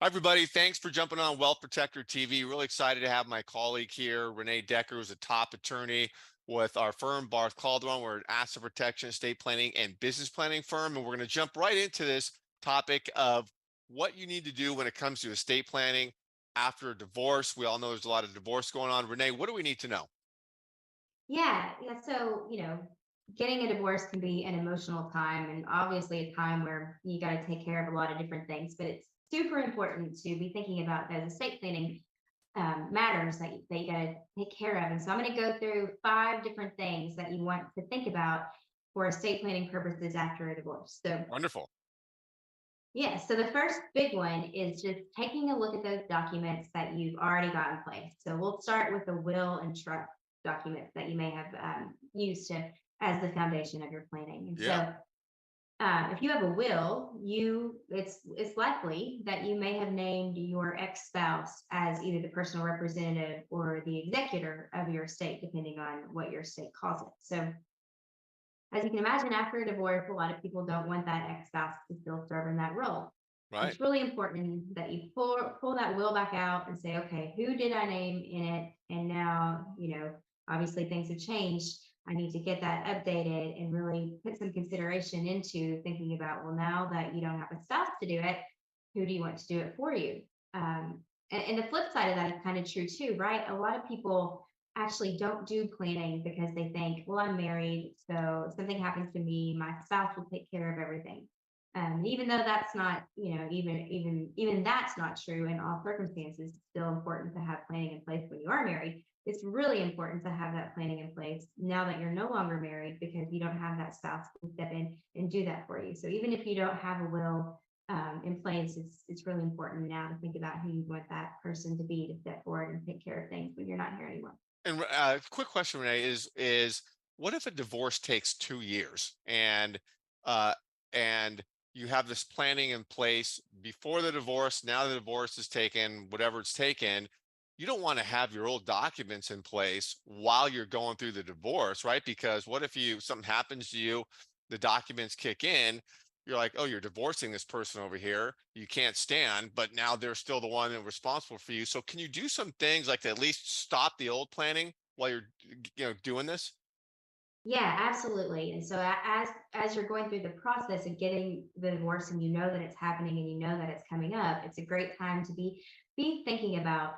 Hi, everybody. Thanks for jumping on Wealth Protector TV. Really excited to have my colleague here, Renee Decker, who's a top attorney with our firm, Barth Calderon. We're an asset protection, estate planning, and business planning firm. And we're going to jump right into this topic of what you need to do when it comes to estate planning after a divorce. We all know there's a lot of divorce going on. Renee, what do we need to know? Yeah. So, getting a divorce can be an emotional time and obviously a time where you got to take care of a lot of different things, but it's super important to be thinking about those estate planning matters that you got to take care of. And so I'm going to go through 5 different things that you want to think about for estate planning purposes after a divorce. So, Wonderful. yeah, so the first big one is just taking a look at those documents that you've already got in place. So we'll start with the will and trust documents that you may have used as the foundation of your planning. And Yeah. so, if you have a will, it's likely that you may have named your ex-spouse as either the personal representative or the executor of your estate, depending on what your estate calls it. So as you can imagine, after a divorce, a lot of people don't want that ex-spouse to still serve in that role. Right. It's really important that you pull that will back out and say, okay, who did I name in it? And now, obviously things have changed. I need to get that updated and really put some consideration into thinking about, well, now that you don't have a spouse to do it, who do you want to do it for you? And the flip side of that is kind of true too, right? A lot of people actually don't do planning because they think, well, I'm married, so if something happens to me, my spouse will take care of everything. Even though that's not, even that's not true in all circumstances, it's still important to have planning in place when you are married. It's really important to have that planning in place now that you're no longer married because you don't have that spouse to step in and do that for you. So even if you don't have a will in place, it's really important now to think about who you want that person to be to step forward and take care of things when you're not here anymore. And quick question, Renee, is what if a divorce takes 2 years uh, and you have this planning in place before the divorce? Now the divorce is taken, whatever it's taken. You don't want to have your old documents in place while you're going through the divorce, right? Because what if something happens to you, the documents kick in, you're like, oh, you're divorcing this person over here. You can't stand, but now they're still the one that's responsible for you. So can you do some things like to at least stop the old planning while you're, doing this? Yeah, absolutely. And so as you're going through the process of getting the divorce and you know that it's happening and you know that it's coming up, it's a great time to be thinking about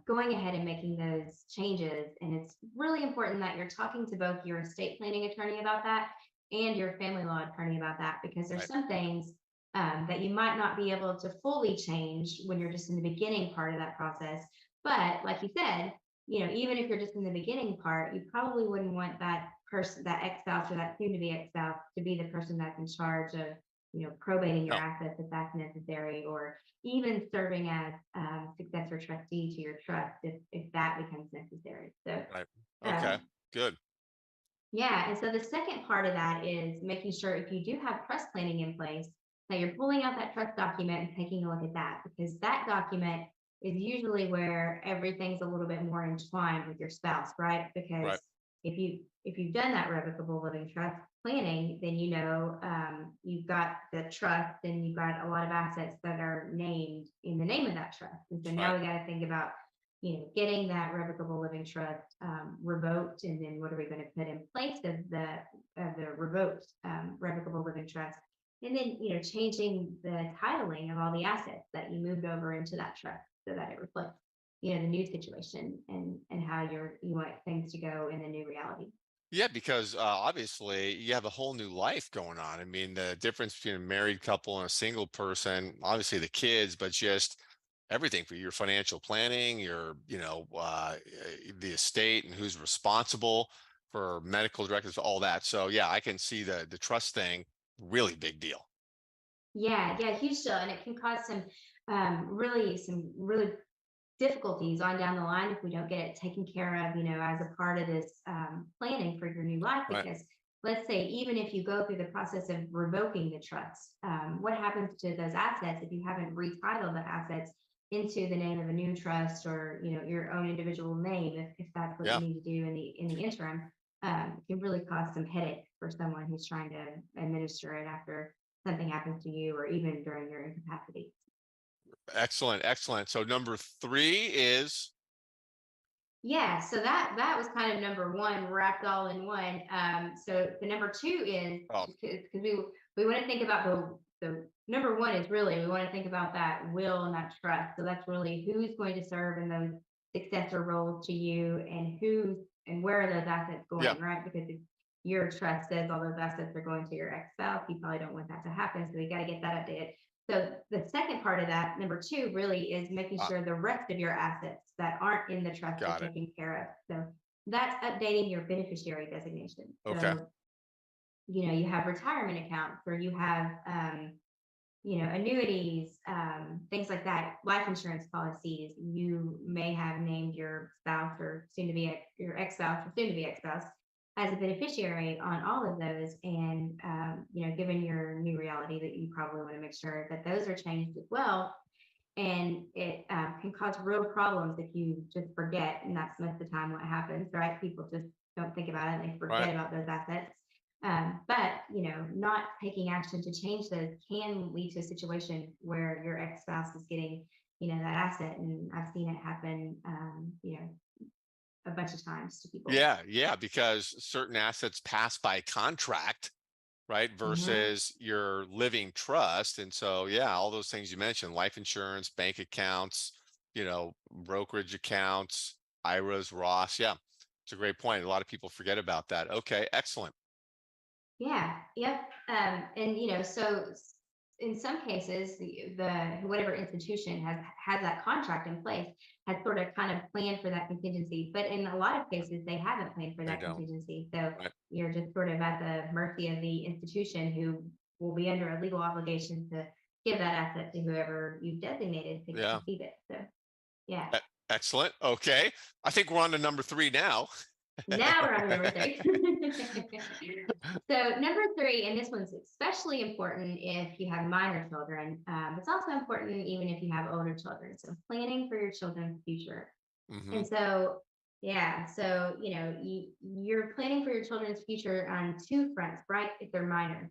going ahead and making those changes. And it's really important that you're talking to both your estate planning attorney about that and your family law attorney about that, because there's Right. some things that you might not be able to fully change when you're just in the beginning part of that process. But like you said, even if you're just in the beginning part, you probably wouldn't want that person, that ex-spouse or that soon-to-be ex-spouse, to be the person that's in charge of, probating your No. assets if that's necessary, or even serving as successor trustee to your trust if that becomes necessary. So, Right. Okay. um, Good. yeah, and so the second part of that is making sure if you do have trust planning in place, that you're pulling out that trust document and taking a look at that, because that document is usually where everything's a little bit more entwined with your spouse, right? Because Right. if you've done that revocable living trust planning, then you've got the trust and you've got a lot of assets that are named in the name of that trust. And so Right. now we got to think about getting that revocable living trust revoked, and then what are we going to put in place of the revoked revocable living trust, and then changing the titling of all the assets that you moved over into that trust so that it reflects the new situation and how you want things to go in the new reality. Yeah, because obviously you have a whole new life going on. I mean, the difference between a married couple and a single person, obviously the kids, but just everything for your financial planning, the estate and who's responsible for medical directives, all that. So yeah, I can see the trust thing, really big deal. Yeah, huge deal, and it can cause some really difficulties on down the line if we don't get it taken care of, as a part of this planning for your new life. Right. Because let's say, even if you go through the process of revoking the trust, what happens to those assets if you haven't retitled the assets into the name of a new trust, or your own individual name, if that's what you Yeah. need to do in the interim. It can really cause some headache for someone who's trying to administer it after something happens to you or even during your incapacity. Excellent, excellent. So number three is, Yeah, so that was kind of number one, wrapped all in one. So the number two is oh, because we want to think about the number one is really we want to think about that will and that trust. So that's really who's going to serve in those successor roles to you, and who and where are those assets yeah, going, right? Because if your trust says all those assets are going to your ex-spouse, you probably don't want that to happen. So we got to get that updated. So the second part of that, number two, really is making uh, sure the rest of your assets that aren't in the trust are got it. taken care of. So that's updating your beneficiary designation. Okay. So, you have retirement accounts, or you have, annuities, things like that, life insurance policies. You may have named your spouse or soon to be your ex-spouse or soon to be ex-spouse as a beneficiary on all of those. And, given your new reality, that you probably want to make sure that those are changed as well. And it can cause real problems if you just forget. And that's most of the time what happens, right? People just don't think about it and they Right. forget about those assets. But not taking action to change those can lead to a situation where your ex-spouse is getting, that asset. And I've seen it happen, a bunch of times to people. Yeah, yeah, because certain assets pass by contract, right? Hmm. Versus your living trust. And so, yeah, all those things you mentioned, life insurance, bank accounts, brokerage accounts, IRAs, Ross. Yeah, it's a great point. A lot of people forget about that. Okay, excellent. Yeah, yep. And in some cases, the whatever institution has that contract in place has sort of kind of planned for that contingency. But in a lot of cases, they haven't planned for They that don't. contingency. So Right. you're just sort of at the mercy of the institution, who will be under a legal obligation to give that asset to whoever you've designated to Yeah. receive it. So yeah. E- Excellent. Okay. I think we're on to number three now. Now we're on to number three. So number three, and this one's especially important if you have minor children. It's also important even if you have older children. So planning for your children's future. Hmm. And so, yeah, so you're planning for your children's future on two fronts, right? If they're minor,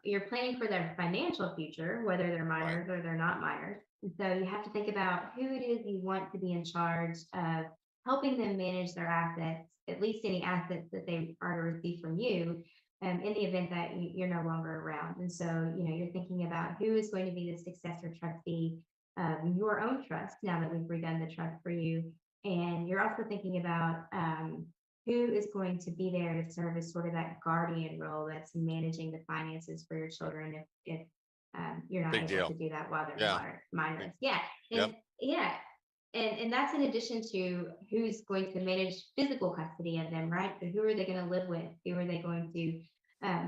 you're planning for their financial future, whether they're Right. minors or they're not minors. And so you have to think about who it is you want to be in charge of helping them manage their assets, at least any assets that they are to receive from you, in the event that you're no longer around. And so, you're thinking about who is going to be the successor trustee of your own trust now that we've redone the trust for you. And you're also thinking about, who is going to be there to serve as sort of that guardian role that's managing the finances for your children if you're not Big able to deal. do that while they're Yeah. minors. Yeah, Yep. and yeah, and that's in addition to who's going to manage physical custody of them, right? So who are they going to live with? Who are they going to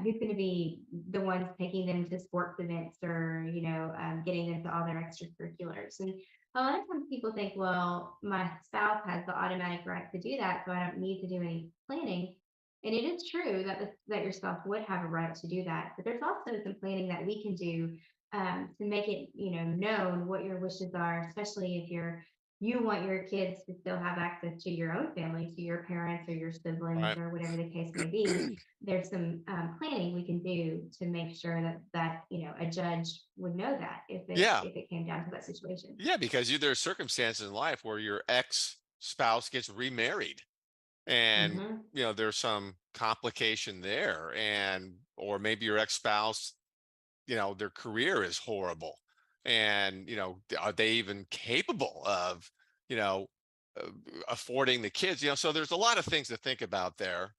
who's going to be the ones taking them to sports events, or getting them to all their extracurriculars? And a lot of times people think, well, my spouse has the automatic right to do that, so I don't need to do any planning. And it is true that that your spouse would have a right to do that, but there's also some planning that we can do, to make it, known what your wishes are, especially if you want your kids to still have access to your own family, to your parents or your siblings Right. or whatever the case may be. There's some planning we can do to make sure that a judge would know that Yeah. if it came down to that situation. Yeah. Because there are circumstances in life where your ex spouse gets remarried, and Hmm. there's some complication there, and or maybe your ex spouse, their career is horrible, and are they even capable of you know uh, affording the kids, so there's a lot of things to think about there,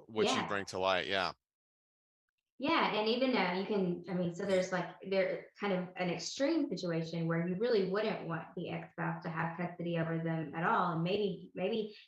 which you Yeah. bring to light. Yeah. Yeah, and even you can, I mean, so there's like there kind of an extreme situation where you really wouldn't want the ex-spouse to have custody over them at all, and maybe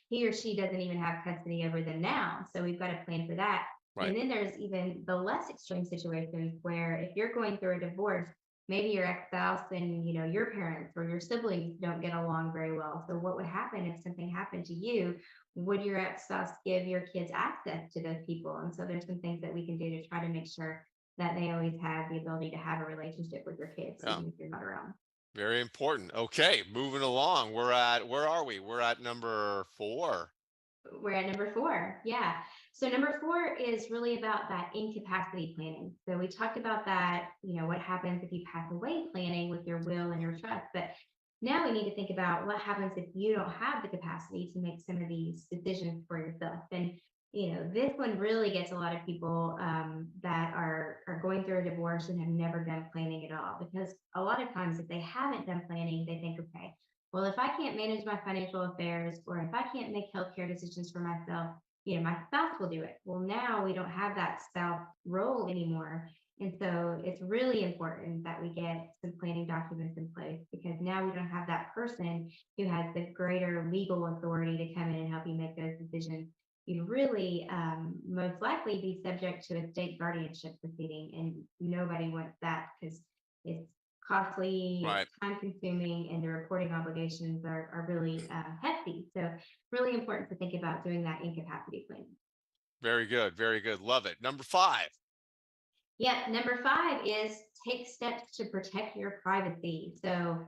he or she doesn't even have custody over them now. So we've got to plan for that. Right. And then there's even the less extreme situations where if you're going through a divorce, maybe your ex-spouse and your parents or your siblings don't get along very well. So what would happen if something happened to you? Would your ex-spouse give your kids access to those people? And so there's some things that we can do to try to make sure that they always have the ability to have a relationship with your kids, Yeah. even if you're not around. Very important. Okay, moving along, where are we? We're at number four. We're at number four. Yeah. So number four is really about that incapacity planning. So we talked about that, what happens if you pass away planning with your will and your trust. But now we need to think about what happens if you don't have the capacity to make some of these decisions for yourself. And this one really gets a lot of people that are going through a divorce and have never done planning at all. Because a lot of times, if they haven't done planning, they think, okay, well, if I can't manage my financial affairs or if I can't make healthcare decisions for myself, my spouse will do it. Well, now we don't have that spouse role anymore. And so it's really important that we get some planning documents in place because now we don't have that person who has the greater legal authority to come in and help you make those decisions. You'd really most likely be subject to a state guardianship proceeding, and nobody wants that because it's costly, Right. it's time consuming, and the reporting obligations are really hefty. So, really important to think about doing that incapacity planning. Very good. Very good. Love it. Number five. Yeah, number five is take steps to protect your privacy. So,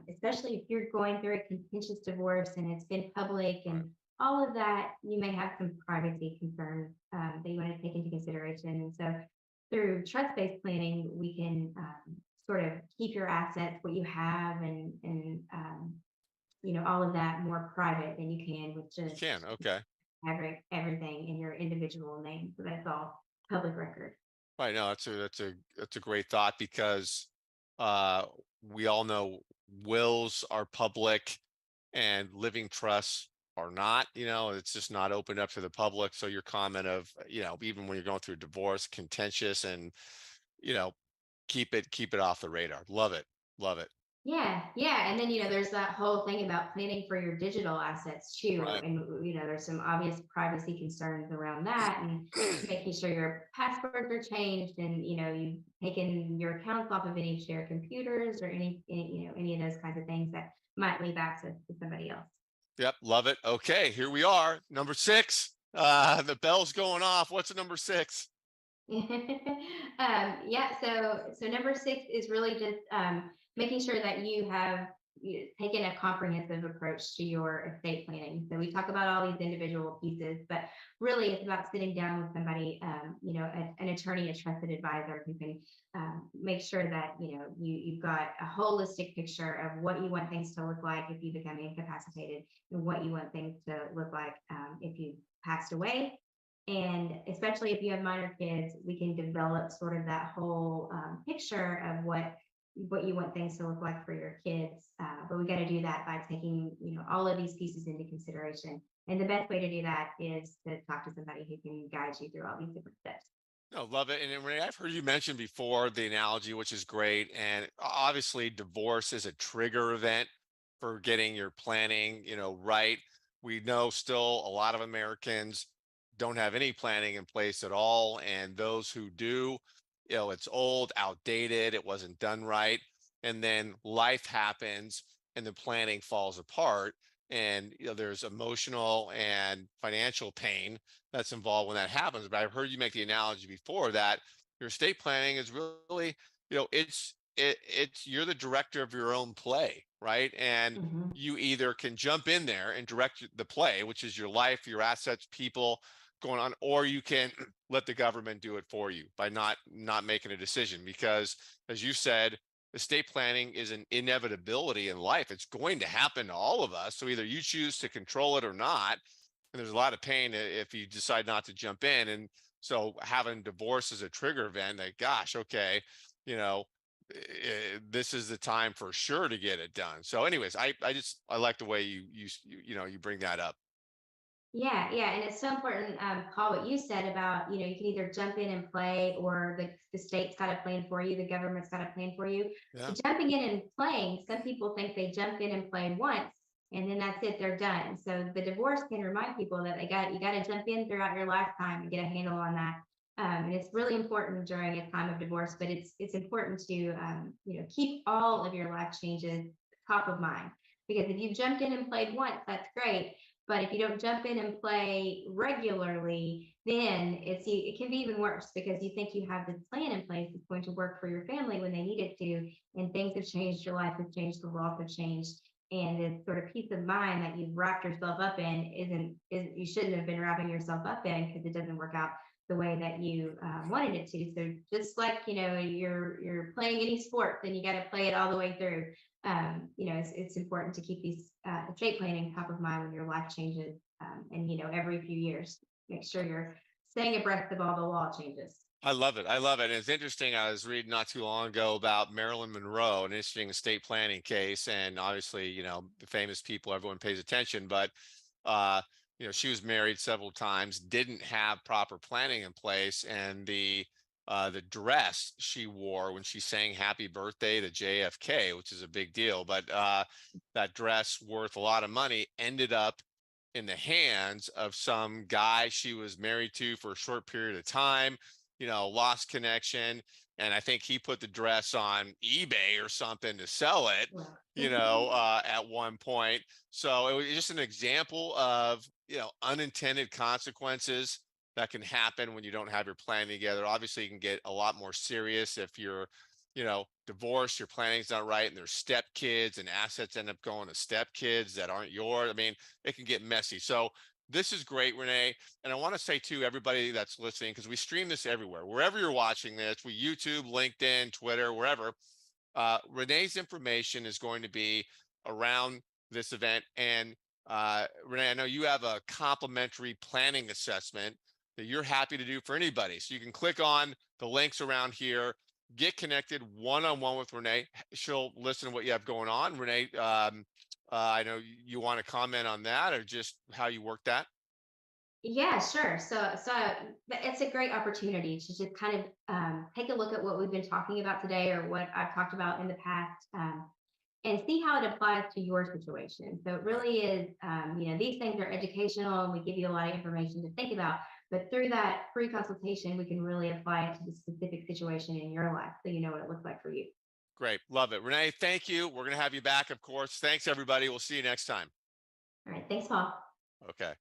especially if you're going through a contentious divorce and it's been public Right. and all of that, you may have some privacy concerns that you want to take into consideration. And so, through trust based planning, we can sort of keep your assets, what you have, and all of that more private than you can with You just can. Okay. everything in your individual name. So that's all public record. Right. No, that's a great thought because uh, we all know wills are public and living trusts are not. It's just not opened up to the public. So your comment of even when you're going through a divorce, contentious, and you know keep it off the radar. Love it. Love it. Yeah, yeah. And then, there's that whole thing about planning for your digital assets too. Right. And, there's some obvious privacy concerns around that and making sure your passwords are changed and, you've taken your accounts off of any shared computers or any of those kinds of things that might leave access to somebody else. Yep. Love it. Okay. Here we are. Number six. The bell's going off. What's number six? Yeah, so number six is really just making sure that you have taken a comprehensive approach to your estate planning. So we talk about all these individual pieces, but really it's about sitting down with somebody, an attorney, a trusted advisor who can make sure that you've got a holistic picture of what you want things to look like if you become incapacitated and what you want things to look like if you passed away, and especially if you have minor kids, we can develop sort of that whole picture of what you want things to look like for your kids. But we got to do that by taking all of these pieces into consideration. And the best way to do that is to talk to somebody who can guide you through all these different steps. No, love it. And then, Renee, I've heard you mention before the analogy, which is great. And obviously, divorce is a trigger event for getting your planning, right. We know still a lot of Americans don't have any planning in place at all. And those who do, it's old, outdated, it wasn't done right. And then life happens and the planning falls apart. And, there's emotional and financial pain that's involved when that happens. But I've heard you make the analogy before that your estate planning is really, it's you're the director of your own play, right? And Mhm. you either can jump in there and direct the play, which is your life, your assets, people going on, or you can let the government do it for you by not making a decision. Because as you said, estate planning is an inevitability in life. It's going to happen to all of us. So either you choose to control it or not, and there's a lot of pain if you decide not to jump in. And so having divorce as a trigger event, like, gosh, okay, you know this is the time for sure to get it done. So anyways, I like the way you bring that up. Yeah, yeah, and it's so important, Paul, what you said about, you can either jump in and play, or the state's got a plan for you, the government's got a plan for you. Yeah. The jumping in and playing, some people think they jump in and play once, and then that's it, they're done. So the divorce can remind people that you got to jump in throughout your lifetime and get a handle on that. And it's really important during a time of divorce, but it's important to keep all of your life changes top of mind, because if you've jumped in and played once, that's great, but if you don't jump in and play regularly, then it can be even worse because you think you have this plan in place that's going to work for your family when they need it to, and things have changed, your life has changed, the laws have changed, and this sort of peace of mind that you've wrapped yourself up in is you shouldn't have been wrapping yourself up in because it doesn't work out the way that you wanted it to. So just like you're playing any sport, then you got to play it all the way through. It's important to keep these estate planning top of mind when your life changes, and every few years, make sure you're staying abreast of all the law changes. I love it. I love it. And it's interesting. I was reading not too long ago about Marilyn Monroe, an interesting estate planning case. And obviously, the famous people, everyone pays attention, but uh, she was married several times, didn't have proper planning in place. And the dress she wore when she sang happy birthday to JFK, which is a big deal, but that dress worth a lot of money ended up in the hands of some guy she was married to for a short period of time, lost connection. And I think he put the dress on eBay or something to sell it, Well, at one point. So it was just an example of, unintended consequences that can happen when you don't have your plan together. Obviously, you can get a lot more serious if you're, divorced, your planning's not right, and there's step kids and assets end up going to step kids that aren't yours. I mean, it can get messy. So this is great, Renee. And I want to say to everybody that's listening, because we stream this everywhere, wherever you're watching this, we YouTube, LinkedIn, Twitter, wherever. Renee's information is going to be around this event. And Renee, I know you have a complimentary planning assessment that you're happy to do for anybody. So you can click on the links around here, get connected one-on-one with Renee. She'll listen to what you have going on. Renee, I know you want to comment on that or just how you work that. yeah, sure. It's a great opportunity to just kind of take a look at what we've been talking about today or what I've talked about in the past, and see how it applies to your situation. So it Right. really is, these things are educational and we give you a lot of information to think about. But through that free consultation, we can really apply it to the specific situation in your life so you know what it looks like for you. Great. Love it. Renee, thank you. We're going to have you back, of course. Thanks, everybody. We'll see you next time. All right. Thanks, Paul. Okay.